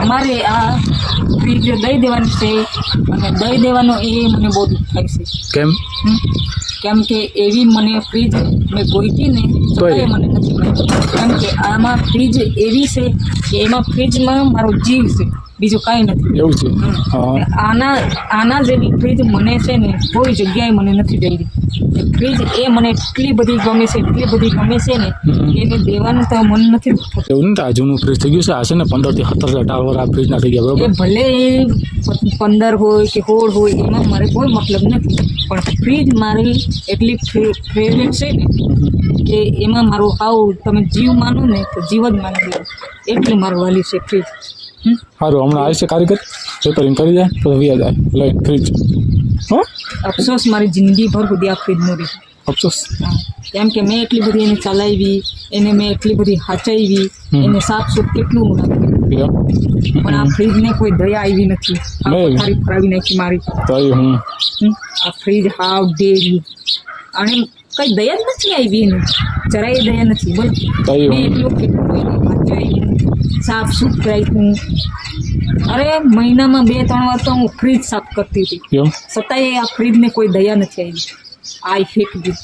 અમારે આ ફ્રીજ દઈ દેવાનું છે અને દઈ દેવાનો એ મને બહુ દુઃખ થાય છે. કેમ? કેમ કે એવી મને ફ્રીજ મેં ગોઈતી ને તો એ મને નથી મળતી. કેમ કે આમાં ફ્રીજ એવી છે કે એમાં ફ્રીજમાં મારો જીવ છે, બીજું કાંઈ નથી. એવું છે? હા. આના જેવી ફ્રીજ મને છે ને કોઈ જગ્યાએ મને નથી જઈ. ફ્રીજ એ મને એટલી બધી ગમે છે ને એને દેવાનું તો મન નથી થતું. એવું નથી, આ જૂનું ફ્રીજ થઈ ગયું છે. આ છે ને 15 થી 17 ટાવર આ ફ્રીજના થઈ ગયા, એ બરોબર? ભલે 15 હોય કે 16 હોય એમાં મારે કોઈ મતલબ નથી, પણ ફ્રીજ મારી એટલી ફેવરેટ છે ને કે એમાં મારો હાવ તમે જીવ માનો ને તો જીવ જ માની લો, એટલી મારું વાલી છે ફ્રીજ. સારું, હમણાં આવે છે કારીગર, રિપેરિંગ કરી જાય તો વ્યા જાય લઈ ફ્રીજ. હા, અફસોસ મારી જિંદગી ભર સુધી આ ફ્રીજનો રહી. અફસોસ. કેમ કે મેં એટલી બધી એને ચલાવી, એને મેં એટલી બધી હાચવી, એને સાફ સુફ કેટલું નાખ્યું, પણ આ ફ્રીજને કોઈ દયા આવી નથી. પથારી ફરાવી નાખી મારી. આ ફ્રીજ હાવ ડેરી અને કઈ દયા જ નથી આવી, એને જરાય દયા નથી. બોલો, મેં એટલું કેટલું એને હાચવ્યું, સાફ સુફ રાખ્યું. અરે મહિનામાં 2-3 વાર તો હું ફ્રીજ સાફ કરતી હતી, છતાંય આ ફ્રીજને કોઈ દયા નથી આવી. આ ફેંક દીધું.